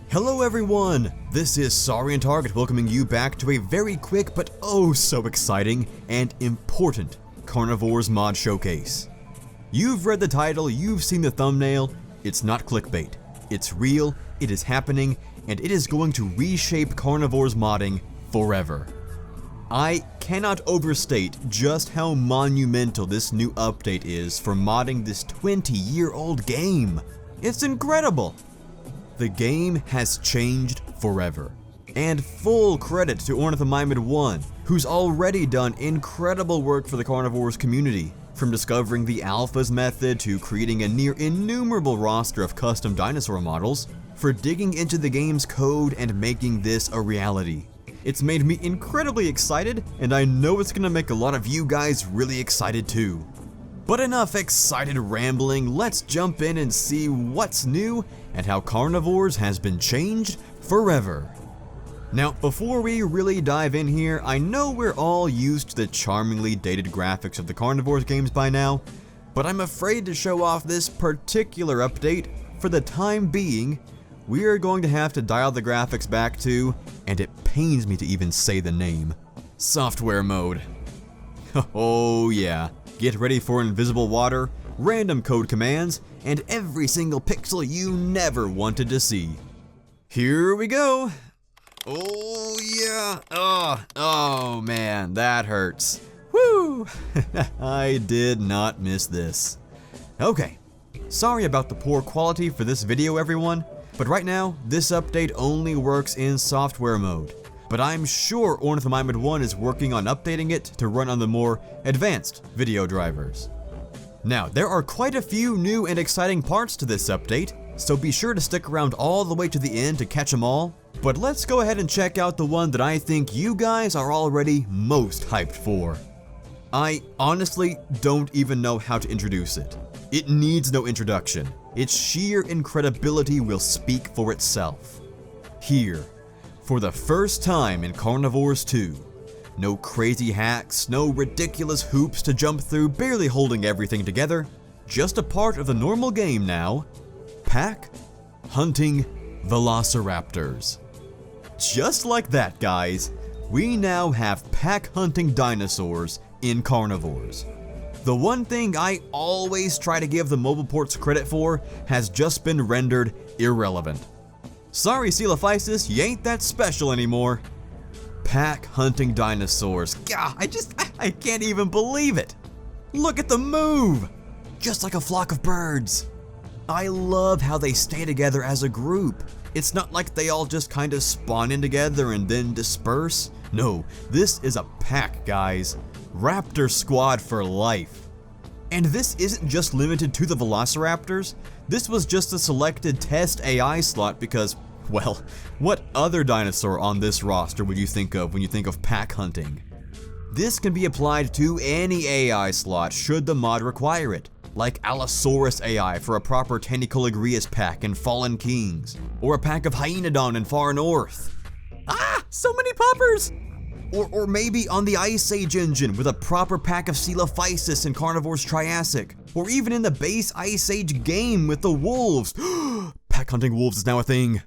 Hello everyone, this is Sorry and Target welcoming you back to a very quick but oh so exciting and important Carnivores mod showcase. You've read the title, you've seen the thumbnail, it's not clickbait. It's real, it is happening, and it is going to reshape Carnivores modding forever. I cannot overstate just how monumental this new update is for modding this 20-year-old game. It's incredible! The game has changed forever. And full credit to Ornithomimid1, who's already done incredible work for the Carnivores community, from discovering the alphas method to creating a near innumerable roster of custom dinosaur models, for digging into the game's code and making this a reality. It's made me incredibly excited, and I know it's gonna make a lot of you guys really excited too. But enough excited rambling, let's jump in and see what's new and how Carnivores has been changed forever. Now, before we really dive in here, I know we're all used to the charmingly dated graphics of the Carnivores games by now, but I'm afraid to show off this particular update. For the time being, we are going to have to dial the graphics back to, and it pains me to even say the name, software mode. Oh yeah. Get ready for invisible water, random code commands, and every single pixel you never wanted to see. Here we go. Oh yeah. Oh man, that hurts. Woo! I did not miss this. Okay, sorry about the poor quality for this video everyone, but right now this update only works in software mode. But I'm sure Ornithomimid1 is working on updating it to run on the more advanced video drivers. Now, there are quite a few new and exciting parts to this update, so be sure to stick around all the way to the end to catch them all. But let's go ahead and check out the one that I think you guys are already most hyped for. I honestly don't even know how to introduce it. It needs no introduction. Its sheer incredibility will speak for itself. Here, for the first time in Carnivores 2, no crazy hacks, no ridiculous hoops to jump through barely holding everything together, just a part of the normal game now, pack hunting Velociraptors. Just like that guys, we now have pack hunting dinosaurs in Carnivores. The one thing I always try to give the mobile ports credit for has just been rendered irrelevant. Sorry, Coelophysis, you ain't that special anymore. Pack hunting dinosaurs. Gah, I can't even believe it. Look at the move! Just like a flock of birds. I love how they stay together as a group. It's not like they all just kind of spawn in together and then disperse. No, this is a pack, guys. Raptor squad for life. And this isn't just limited to the Velociraptors. This was just a selected test AI slot because, well, what other dinosaur on this roster would you think of when you think of pack hunting? This can be applied to any AI slot should the mod require it, like Allosaurus AI for a proper Tanicoligrius pack in Fallen Kings, or a pack of Hyenodon in Far North. Ah, so many poppers! Or maybe on the Ice Age engine with a proper pack of Coelophysis in Carnivores Triassic, or even in the base Ice Age game with the wolves. Pack hunting wolves is now a thing.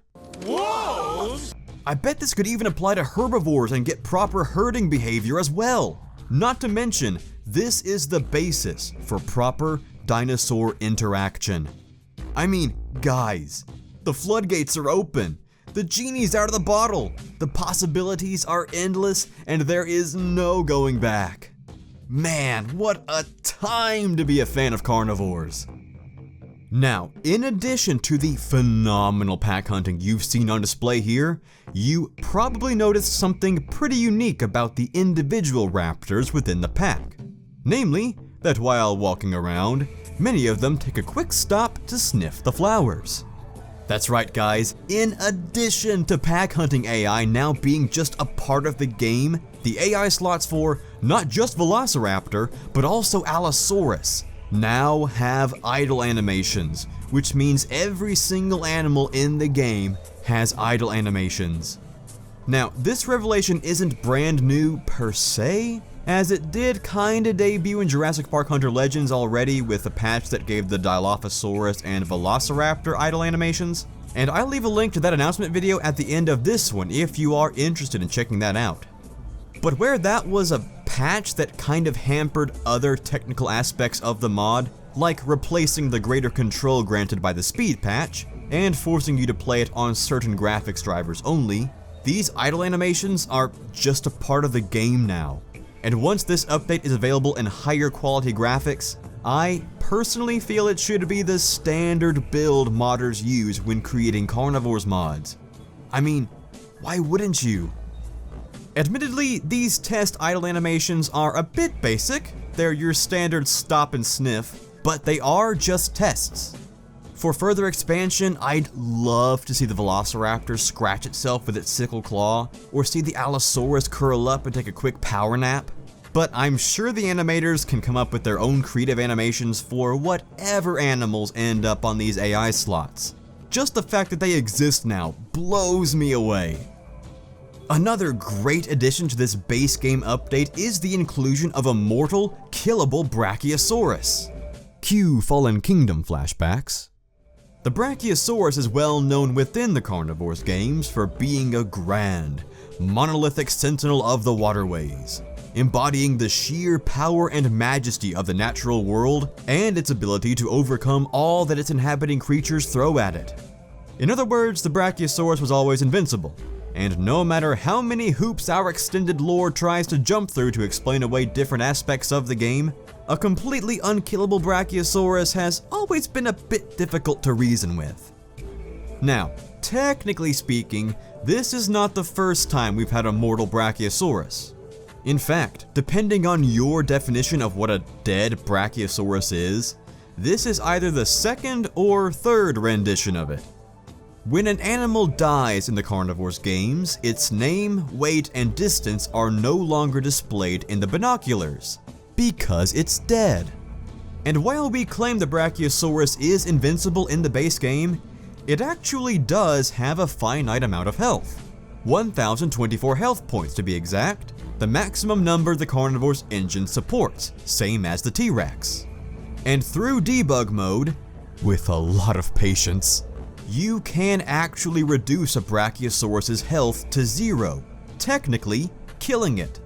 Wolves? I bet this could even apply to herbivores and get proper herding behavior as well. Not to mention, this is the basis for proper dinosaur interaction. I mean, guys, the floodgates are open. The genie's out of the bottle. The possibilities are endless and there is no going back. Man, what a time to be a fan of Carnivores. Now, in addition to the phenomenal pack hunting you've seen on display here, you probably noticed something pretty unique about the individual raptors within the pack. Namely, that while walking around, many of them take a quick stop to sniff the flowers. That's right guys, in addition to pack hunting AI now being just a part of the game, the AI slots for not just Velociraptor, but also Allosaurus now have idle animations, which means every single animal in the game has idle animations. Now, this revelation isn't brand new per se, as it did kinda debut in Jurassic Park Hunter Legends already with a patch that gave the Dilophosaurus and Velociraptor idle animations. And I'll leave a link to that announcement video at the end of this one if you are interested in checking that out. But where that was a patch that kind of hampered other technical aspects of the mod, like replacing the greater control granted by the speed patch, and forcing you to play it on certain graphics drivers only, these idle animations are just a part of the game now. And once this update is available in higher quality graphics, I personally feel it should be the standard build modders use when creating Carnivores mods. I mean, why wouldn't you? Admittedly, these test idle animations are a bit basic. They're your standard stop and sniff, but they are just tests. For further expansion, I'd love to see the Velociraptor scratch itself with its sickle claw, or see the Allosaurus curl up and take a quick power nap. But I'm sure the animators can come up with their own creative animations for whatever animals end up on these AI slots. Just the fact that they exist now blows me away. Another great addition to this base game update is the inclusion of a mortal, killable Brachiosaurus. Cue Fallen Kingdom flashbacks. The Brachiosaurus is well known within the Carnivores games for being a grand, monolithic sentinel of the waterways, embodying the sheer power and majesty of the natural world and its ability to overcome all that its inhabiting creatures throw at it. In other words, the Brachiosaurus was always invincible, and no matter how many hoops our extended lore tries to jump through to explain away different aspects of the game, a completely unkillable Brachiosaurus has always been a bit difficult to reason with. Now, technically speaking, this is not the first time we've had a mortal Brachiosaurus. In fact, depending on your definition of what a dead Brachiosaurus is, this is either the second or third rendition of it. When an animal dies in the Carnivores games, its name, weight, and distance are no longer displayed in the binoculars, because it's dead. And while we claim the Brachiosaurus is invincible in the base game, it actually does have a finite amount of health. 1024 health points to be exact, the maximum number the Carnivores engine supports, same as the T-Rex. And through debug mode, with a lot of patience, you can actually reduce a Brachiosaurus's health to 0, technically killing it.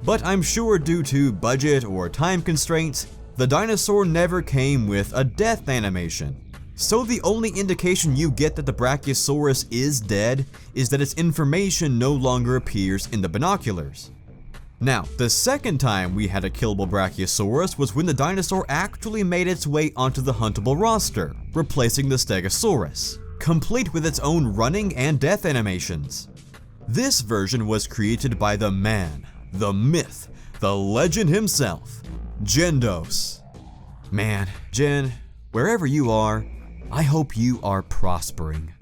But I'm sure due to budget or time constraints, the dinosaur never came with a death animation. So the only indication you get that the Brachiosaurus is dead is that its information no longer appears in the binoculars. Now, the second time we had a killable Brachiosaurus was when the dinosaur actually made its way onto the huntable roster, replacing the Stegosaurus, complete with its own running and death animations. This version was created by the man, the myth, the legend himself, Gendos. Man, Gen, wherever you are, I hope you are prospering.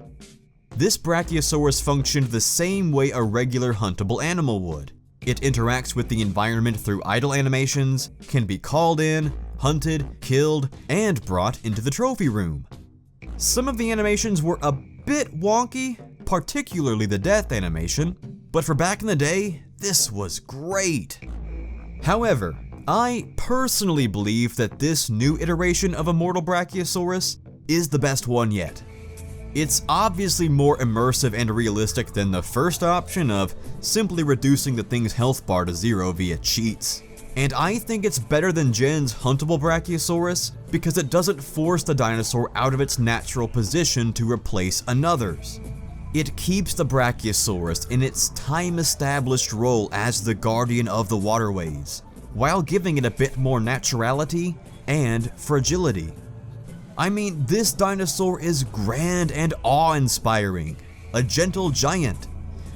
This Brachiosaurus functioned the same way a regular huntable animal would. It interacts with the environment through idle animations, can be called in, hunted, killed, and brought into the trophy room. Some of the animations were a bit wonky, particularly the death animation, but for back in the day, this was great. However, I personally believe that this new iteration of Immortal Brachiosaurus is the best one yet. It's obviously more immersive and realistic than the first option of simply reducing the thing's health bar to 0 via cheats. And I think it's better than Gen's huntable Brachiosaurus because it doesn't force the dinosaur out of its natural position to replace another's. It keeps the Brachiosaurus in its time-established role as the guardian of the waterways, while giving it a bit more naturality and fragility. I mean, this dinosaur is grand and awe-inspiring, a gentle giant.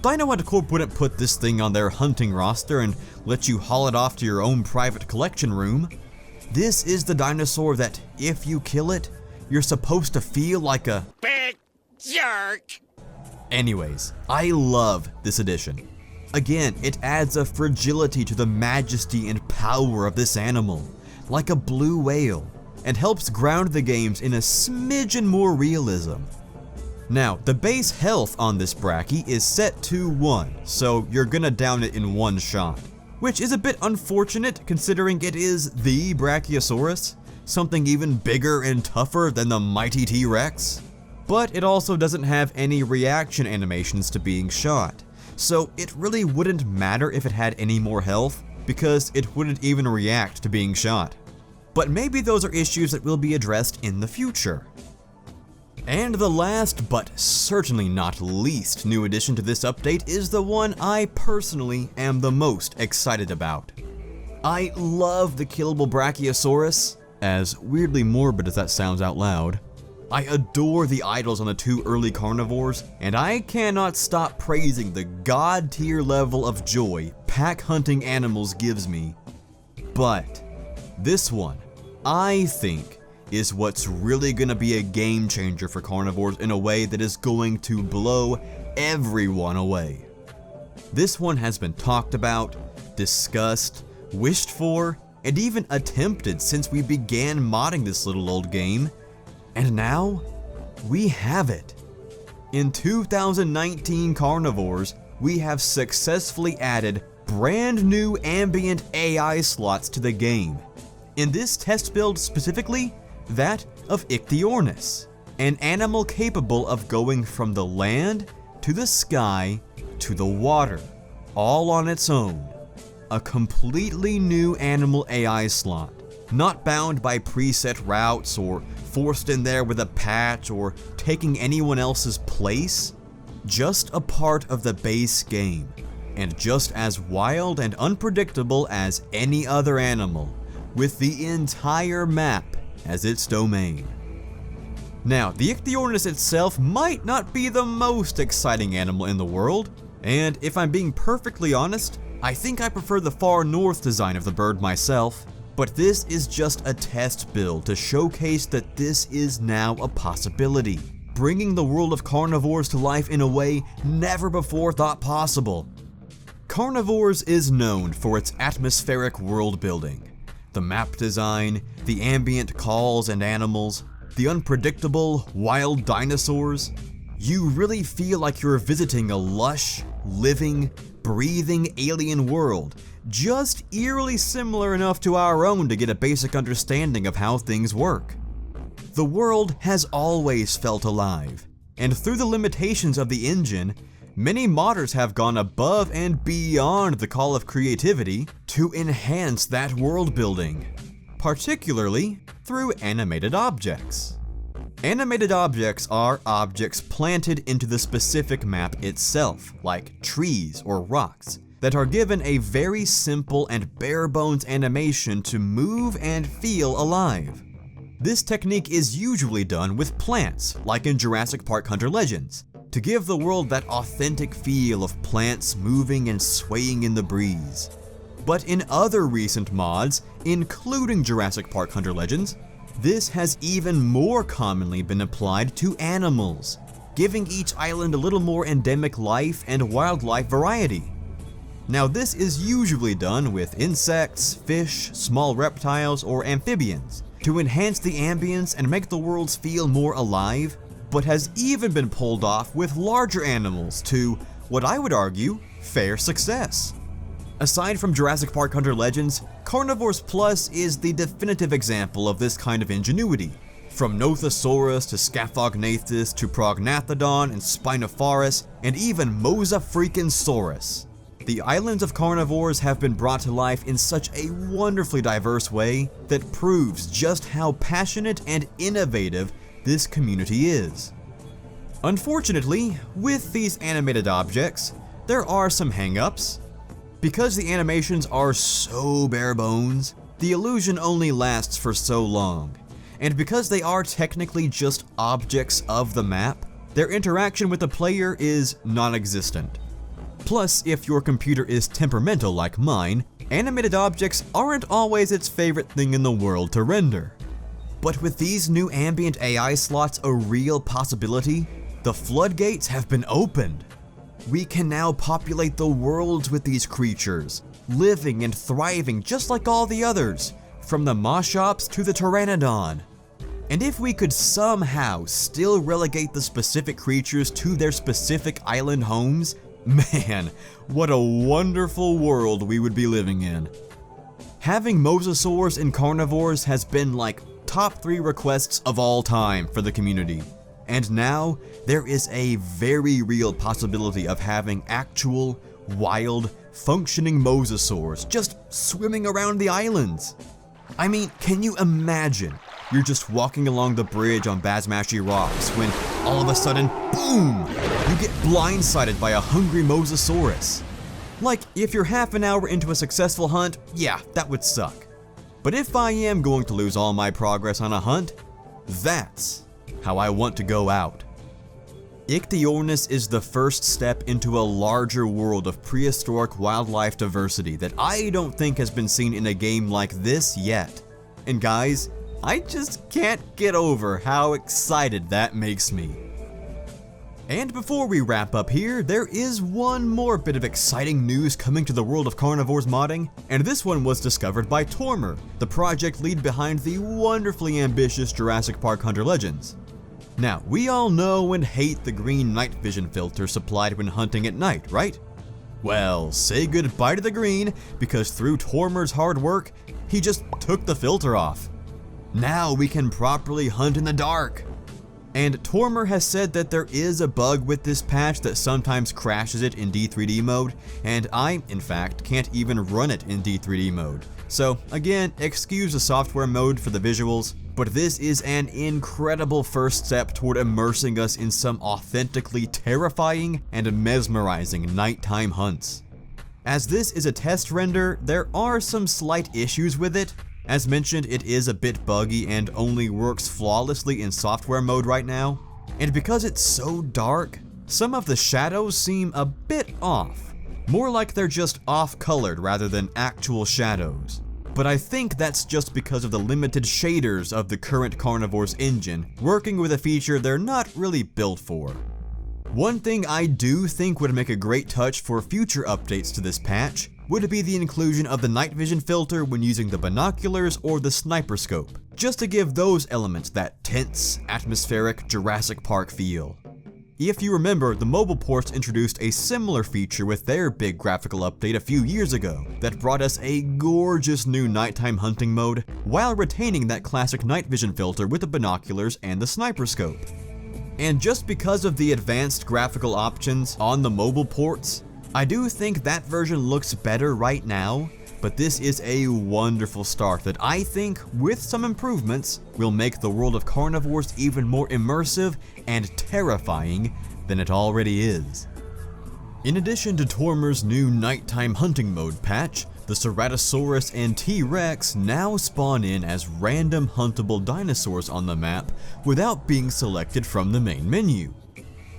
Dino Hunt Corp wouldn't put this thing on their hunting roster and let you haul it off to your own private collection room. This is the dinosaur that, if you kill it, you're supposed to feel like a big jerk. Anyways, I love this addition. Again, it adds a fragility to the majesty and power of this animal, like a blue whale, and helps ground the games in a smidgen more realism. Now, the base health on this Brachie is set to 1, so you're gonna down it in one shot. which is a bit unfortunate considering it is the Brachiosaurus, something even bigger and tougher than the mighty T-Rex. But it also doesn't have any reaction animations to being shot, so it really wouldn't matter if it had any more health, because it wouldn't even react to being shot. But maybe those are issues that will be addressed in the future. And the last, but certainly not least, new addition to this update is the one I personally am the most excited about. I love the Killable Brachiosaurus, as weirdly morbid as that sounds out loud. I adore the idols on the two early carnivores, and I cannot stop praising the god tier level of joy pack hunting animals gives me. But this one, I think, is what's really gonna be a game changer for carnivores in a way that is going to blow everyone away. This one has been talked about, discussed, wished for, and even attempted since we began modding this little old game, and now we have it. In 2019 Carnivores, we have successfully added brand new ambient AI slots to the game. In this test build specifically, that of Ichthyornis, an animal capable of going from the land to the sky to the water, all on its own. A completely new animal AI slot, not bound by preset routes or forced in there with a patch or taking anyone else's place, just a part of the base game, and just as wild and unpredictable as any other animal, with the entire map as its domain. Now, the Ichthyornis itself might not be the most exciting animal in the world, and if I'm being perfectly honest, I think I prefer the far north design of the bird myself, but this is just a test build to showcase that this is now a possibility, bringing the world of Carnivores to life in a way never before thought possible. Carnivores is known for its atmospheric world building, the map design, the ambient calls and animals, the unpredictable, wild dinosaurs. You really feel like you're visiting a lush, living, breathing alien world, just eerily similar enough to our own to get a basic understanding of how things work. The world has always felt alive, and through the limitations of the engine, many modders have gone above and beyond the call of creativity to enhance that world building, particularly through animated objects. Animated objects are objects planted into the specific map itself, like trees or rocks, that are given a very simple and bare-bones animation to move and feel alive. This technique is usually done with plants, like in Jurassic Park Hunter Legends, to give the world that authentic feel of plants moving and swaying in the breeze. But in other recent mods, including Jurassic Park Hunter Legends, this has even more commonly been applied to animals, giving each island a little more endemic life and wildlife variety. Now this is usually done with insects, fish, small reptiles, or amphibians to enhance the ambience and make the worlds feel more alive, but has even been pulled off with larger animals to, what I would argue, fair success. Aside from Jurassic Park Hunter Legends, Carnivores Plus is the definitive example of this kind of ingenuity. From Nothosaurus to Scaphognathus to Prognathodon and Spinosaurus and even Mosasaurus. The islands of Carnivores have been brought to life in such a wonderfully diverse way that proves just how passionate and innovative this community is. Unfortunately, with these animated objects, there are some hang-ups. Because the animations are so bare bones, the illusion only lasts for so long, and because they are technically just objects of the map, their interaction with the player is non-existent. Plus, if your computer is temperamental like mine, animated objects aren't always its favorite thing in the world to render. But with these new ambient AI slots a real possibility, the floodgates have been opened. We can now populate the worlds with these creatures, living and thriving just like all the others, from the Moschops to the Pteranodon. And if we could somehow still relegate the specific creatures to their specific island homes, Man, what a wonderful world we would be living in. Having mosasaurs in carnivores has been like top 3 requests of all time for the community. And now, there is a very real possibility of having actual, wild, functioning mosasaurs just swimming around the islands. I mean, can you imagine? You're just walking along the bridge on Basmashi Rocks when all of a sudden, boom! You get blindsided by a hungry mosasaurus. Like, if you're half an hour into a successful hunt, yeah, that would suck. But if I am going to lose all my progress on a hunt, that's how I want to go out. Ichthyornis is the first step into a larger world of prehistoric wildlife diversity that I don't think has been seen in a game like this yet. And guys, I just can't get over how excited that makes me. And before we wrap up here, there is one more bit of exciting news coming to the world of carnivores modding, and this one was discovered by Tormer, the project lead behind the wonderfully ambitious Jurassic Park Hunter Legends. Now, we all know and hate the green night vision filter supplied when hunting at night, right? Well, say goodbye to the green, because through Tormer's hard work, he just took the filter off. Now we can properly hunt in the dark. And Tormer has said that there is a bug with this patch that sometimes crashes it in D3D mode, and I, in fact, can't even run it in D3D mode. So again, excuse the software mode for the visuals, but this is an incredible first step toward immersing us in some authentically terrifying and mesmerizing nighttime hunts. As this is a test render, there are some slight issues with it. As mentioned, it is a bit buggy and only works flawlessly in software mode right now. And because it's so dark, some of the shadows seem a bit off. More like they're just off-colored rather than actual shadows. But I think that's just because of the limited shaders of the current Carnivores engine, working with a feature they're not really built for. One thing I do think would make a great touch for future updates to this patch would be the inclusion of the night vision filter when using the binoculars or the sniper scope, just to give those elements that tense, atmospheric Jurassic Park feel. If you remember, the mobile ports introduced a similar feature with their big graphical update a few years ago that brought us a gorgeous new nighttime hunting mode while retaining that classic night vision filter with the binoculars and the sniper scope. And just because of the advanced graphical options on the mobile ports, I do think that version looks better right now, but this is a wonderful start that I think, with some improvements, will make the world of carnivores even more immersive and terrifying than it already is. In addition to Tormer's new nighttime hunting mode patch, the Ceratosaurus and T-Rex now spawn in as random huntable dinosaurs on the map without being selected from the main menu.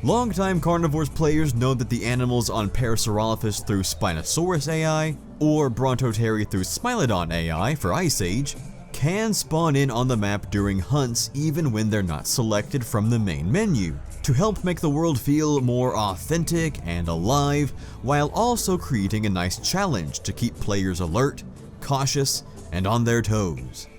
Longtime Carnivores players know that the animals on Parasaurolophus through Spinosaurus AI, or Brontoteri through Smilodon AI for Ice Age, can spawn in on the map during hunts even when they're not selected from the main menu, to help make the world feel more authentic and alive, while also creating a nice challenge to keep players alert, cautious, and on their toes.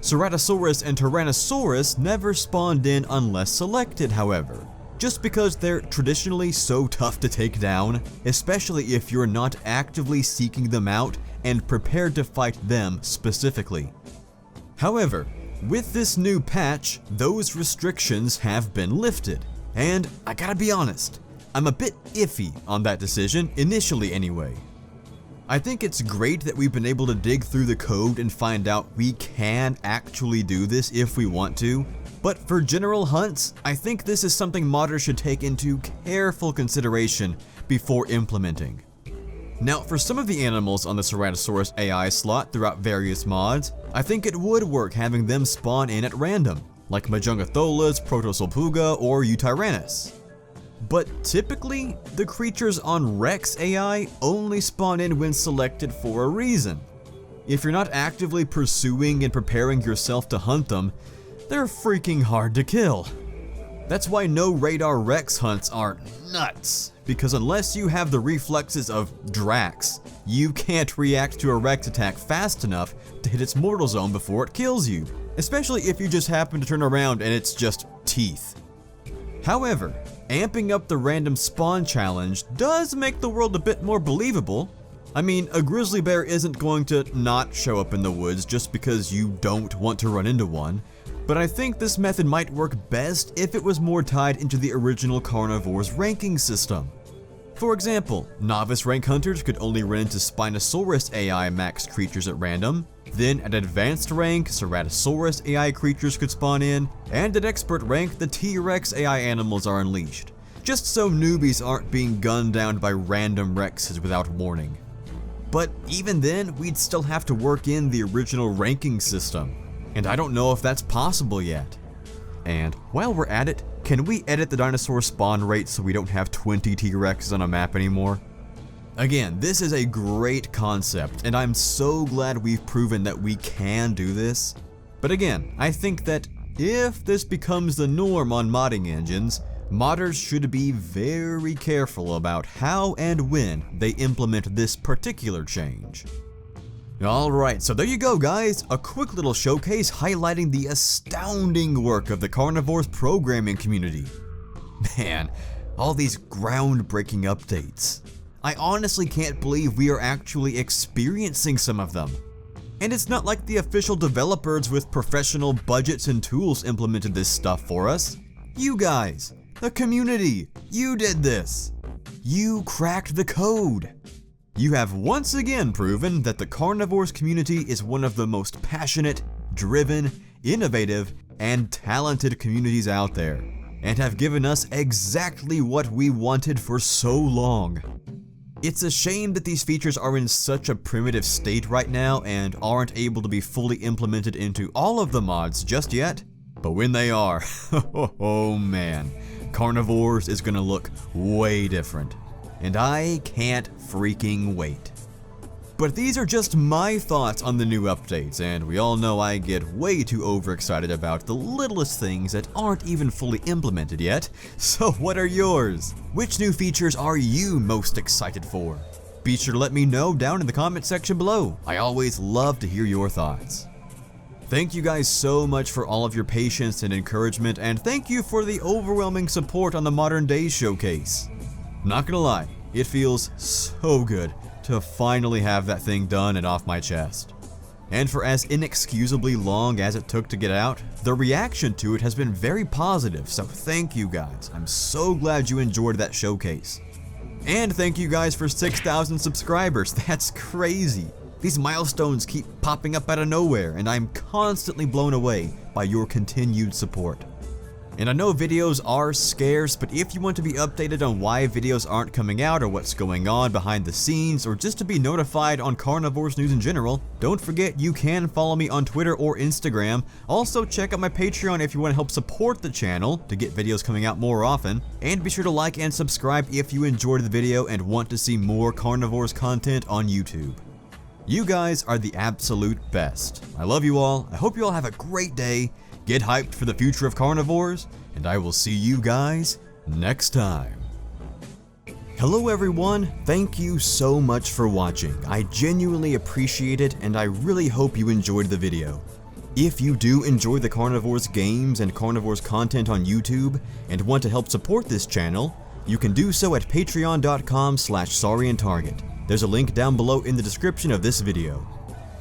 Ceratosaurus and Tyrannosaurus never spawned in unless selected, however, just because they're traditionally so tough to take down, especially if you're not actively seeking them out and prepared to fight them specifically. However, with this new patch, those restrictions have been lifted, and I gotta be honest, I'm a bit iffy on that decision, initially anyway. I think it's great that we've been able to dig through the code and find out we can actually do this if we want to, but for general hunts, I think this is something modders should take into careful consideration before implementing. Now, for some of the animals on the Ceratosaurus AI slot throughout various mods, I think it would work having them spawn in at random, like Majungatholus, Protosulpuga, or Eutyrannus. But typically, the creatures on Rex AI only spawn in when selected for a reason. If you're not actively pursuing and preparing yourself to hunt them, they're freaking hard to kill. That's why no radar Rex hunts are nuts, because unless you have the reflexes of Drax, you can't react to a Rex attack fast enough to hit its mortal zone before it kills you, especially if you just happen to turn around and it's just teeth. However, Amping up the random spawn challenge does make the world a bit more believable. I mean, a grizzly bear isn't going to not show up in the woods just because you don't want to run into one, but I think this method might work best if it was more tied into the original Carnivores ranking system. For example, novice rank hunters could only run into Spinosaurus AI max creatures at random, then at advanced rank, Ceratosaurus AI creatures could spawn in, and at expert rank, the T-Rex AI animals are unleashed, just so newbies aren't being gunned down by random Rexes without warning. But even then, we'd still have to work in the original ranking system, and I don't know if that's possible yet. And while we're at it, can we edit the dinosaur spawn rate so we don't have 20 T-Rexes on a map anymore? Again, this is a great concept, and I'm so glad we've proven that we can do this. But again, I think that if this becomes the norm on modding engines, modders should be very careful about how and when they implement this particular change. Alright, so there you go guys, a quick little showcase highlighting the astounding work of the Carnivores programming community. Man, all these groundbreaking updates. I honestly can't believe we are actually experiencing some of them. And it's not like the official developers with professional budgets and tools implemented this stuff for us. You guys, the community, you did this. You cracked the code. You have once again proven that the Carnivores community is one of the most passionate, driven, innovative, and talented communities out there, and have given us exactly what we wanted for so long. It's a shame that these features are in such a primitive state right now and aren't able to be fully implemented into all of the mods just yet, but when they are, oh man, Carnivores is gonna look way different, and I can't freaking wait. But these are just my thoughts on the new updates, and we all know I get way too overexcited about the littlest things that aren't even fully implemented yet. So what are yours? Which new features are you most excited for? Be sure to let me know down in the comment section below. I always love to hear your thoughts. Thank you guys so much for all of your patience and encouragement, and thank you for the overwhelming support on the Modern Days showcase. Not gonna lie, it feels so good to finally have that thing done and off my chest. And for as inexcusably long as it took to get out, the reaction to it has been very positive, so thank you guys. I'm so glad you enjoyed that showcase. And thank you guys for 6,000 subscribers, that's crazy. These milestones keep popping up out of nowhere, and I'm constantly blown away by your continued support. And I know videos are scarce, but if you want to be updated on why videos aren't coming out or what's going on behind the scenes, or just to be notified on Carnivores news in general, don't forget you can follow me on Twitter or Instagram. Also check out my Patreon if you want to help support the channel to get videos coming out more often. And be sure to like and subscribe if you enjoyed the video and want to see more Carnivores content on YouTube. You guys are the absolute best. I love you all. I hope you all have a great day. Get hyped for the future of Carnivores, and I will see you guys next time. Hello everyone, thank you so much for watching. I genuinely appreciate it, and I really hope you enjoyed the video. If you do enjoy the Carnivores games and Carnivores content on YouTube, and want to help support this channel, you can do so at patreon.com/SaurianTarget. There's a link down below in the description of this video.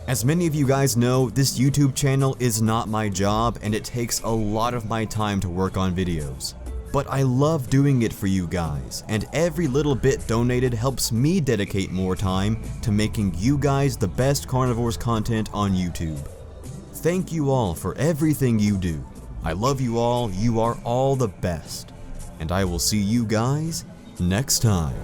As many of you guys know, this YouTube channel is not my job, and it takes a lot of my time to work on videos. But I love doing it for you guys, and every little bit donated helps me dedicate more time to making you guys the best Carnivores content on YouTube. Thank you all for everything you do. I love you all, you are all the best. And I will see you guys next time.